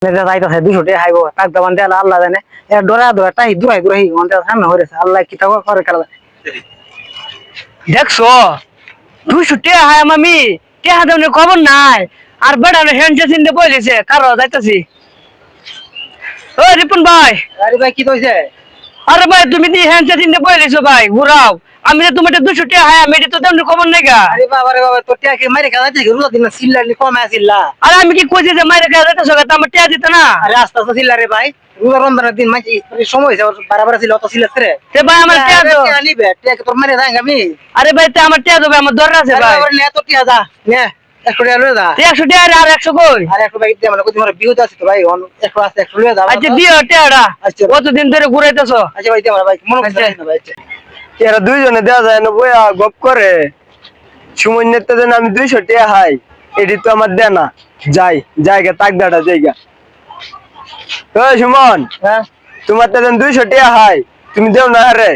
মেজা যাইতাছে 200 টাকা খাইবো তাক দাবান দেলা আল্লাহ জানে এ ডরা ডরা তাই দুরাই দুরাই ওনটা সামনে হইছে আল্লাহ কি তাও করে কালা দেখছো 200 টাকা হাই মামি টাকা দেওয়ার খবর নাই আর বড় হ্যান্ডসেট চিনতে বলেছে কারো যাইতাছি ও রিপন ভাই আরে ভাই কি কইছে? আরে ভাই তুমি দি হ্যান্ডসেট চিনতে বলেছো ভাই ঘুরাও আমি তো তোমার 200 টাকা হাই আমি তো দেওয়ার খবর নাই গা আরে বাবা রে বাবা তোর টাকা কি মাইরে খাওয়া যাচ্ছে রুলা দিন সিল্লানি কম আসিল্লা। আরে আমি কি কইছি যে মাইরে খাওয়া যাইতাছো গা আমার টাকা দিত না আরে আস্তে আস্তে সিল্লা রে ভাই রুলা রমজানের দিন মাঝে সময় হইছে বারবার ছিল অত সিল্লা রে তে ভাই আমার টাকা দাও নিবে টাকা তোর মাইরে দাঙ্গা আমি আরে ভাই তে আমার টাকা দেবে আমার দরকার আছে ভাই আরে নে তো টাকা দা নে 100 টাকা লয়ে দা 100 টাকা আর 100 কই আরে 100 ভাই দিতে মানে কই তোমার বিউত আছে তো ভাই 100 আছে 100 লয়ে দা আচ্ছা দিও টাকাটা আচ্ছা কতদিন ধরে ঘুরাইতেছো আচ্ছা ভাই দিও ভাই মনে করছে না ভাই এরা দুইজনে দেওয়া যায় না বইয়া গপ করে সুমন নেতে দেন আমি 200 টাকা হাই এটি তো আমার দেনা যাই জায়গা তাকদাটা জায়গা ওই সুমন হ্যাঁ তোমার তো দেন 200 টাকা হাই তুমি দেও না রে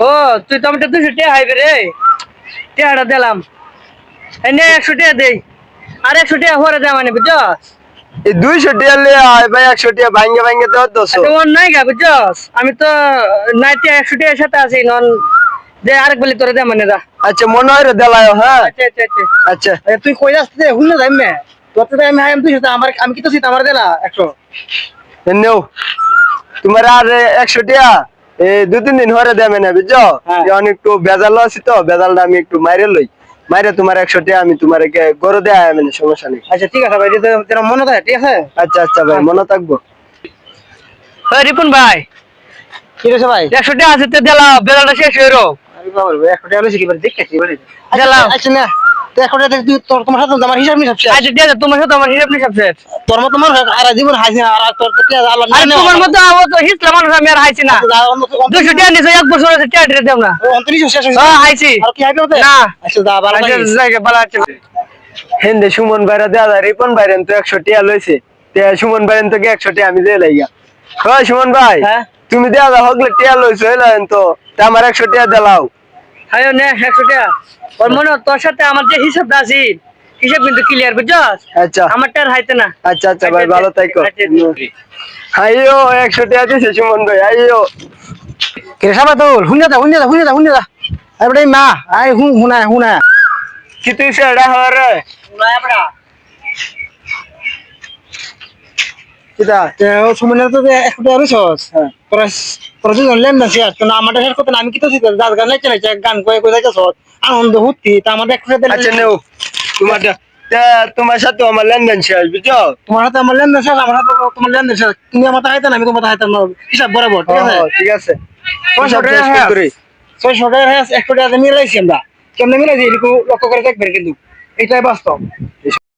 ও তুই তো আমাকে 200 টাকা হাইবে রে টাকাটা দিলাম এনে 100 টাকা দেই আর 100 টাকা পরে দাও মানে বুঝছস এই 200 টাকা লে আয় ভাই 100 টাকা ভাঙ্গে ভাঙ্গে দেও দোছো তোমার নাই গা বুঝছস আমি তো নাইতে 100 টাকার সাথে আছি নন যে আরেক বলি তোরে দে মানে দা আচ্ছা মনে হয় রে দেলায় হ্যাঁ আচ্ছা আচ্ছা আচ্ছা আচ্ছা আরে তুই কই যাচ্ছে হুন না যাইমে তোর তো আমি আইম তুই আমার আমি কি তো সিত আমার দেলা 100 নেও তোমার আর 100 টাকা এই 2-3 দিন হরে দেবে না বুঝছো অনেক একটু বেজাল আছে তো বেজালটা আমি একটু মাইরে লই মাইরে তোমার 100 টাকা আমি তোমার গরু দেয়া মানে সমস্যা নেই আচ্ছা ঠিক আছে ভাই তোর মনে থাকে ঠিক আছে আচ্ছা আচ্ছা ভাই মনে থাকবো ওই রিপন ভাই ঠিক আছে ভাই 100 টাকা আছে তে দিলাম বেলাটা শেষ হইরো আরে বাবা রে 100 টাকা লইছি কি বলে দেখছি বলে দিলাম আচ্ছা না তো 100 টাকা তুই তোর তোমার সাথে আমার হিসাব নিসাব শেষ আচ্ছা ঠিক আছে তোমার সাথে আমার হিসাব নিসাব শেষ তোর মত মানুষ আর জীবন হাসি না আর তোর তো আল্লাহ আরে তোমার মতো আমার তো হিসলা মানুষ আমি আর হাইছি না 200 টাকা নিছো এক বছর হচ্ছে টাকা দিয়ে দাও না অন্তরিশ শেষ হ্যাঁ হাইছি আর কি হাইবে না আচ্ছা দা ভালো আচ্ছা জায়গা ভালো আছে হেন্দে সুমন ভাইরা দেয়া যায় রিপন ভাইরেন তো 100 টাকা লইছে তে সুমন ভাইরেন তো 100 টাকা আমি দিয়ে লাইগা ওই সুমন ভাই হ্যাঁ তুমি দেয়া যা হগলে টাকা লইছো হইলেন তো তে আমার 100 টাকা দিলাও হায়ো নে 100 টাকা ওর মনে হয় তোর সাথে আমার যে হিসাবটা আছে হিসাব কিন্তু ক্লিয়ার বুঝছস আচ্ছা আমার টার হাইতে না আচ্ছা আচ্ছা ভাই ভালো থাকো আচ্ছা, আইও 100 টাকা দিছে সুমন ভাই আইও কে সাবাতুল হুন যা আরে বড় মা আই হুনা কি তুই সেটা হরে হুনা বড়া কিটা ও সুমনে তো 100 টাকা লইছস হ্যাঁ তোর যদি লেন না শেয়ার তো না আমাদের শেয়ার করতে আমি কি তো সিতে দাস গান নাচে নাচে গান কই কই যাইছস আনন্দ হতি তা আমাদের 100 টাকা আচ্ছা নেও তোমার সাথে আমার লেনদেন শেষ বুঝছো তোমার হাতে আমার লেন না শেষ আমার হাতে তোমার লেন না শেষ তুমি আমার হাতে না আমি তোমার হাতে না হিসাব বরাবর ঠিক আছে ঠিক আছে 600 টাকা 600 টাকা 100 টাকা মিলাইছি আমরা কেমনে মিলাইছি এরকম লক্ষ্য করে দেখবেন কিন্তু এটাই বাস্তব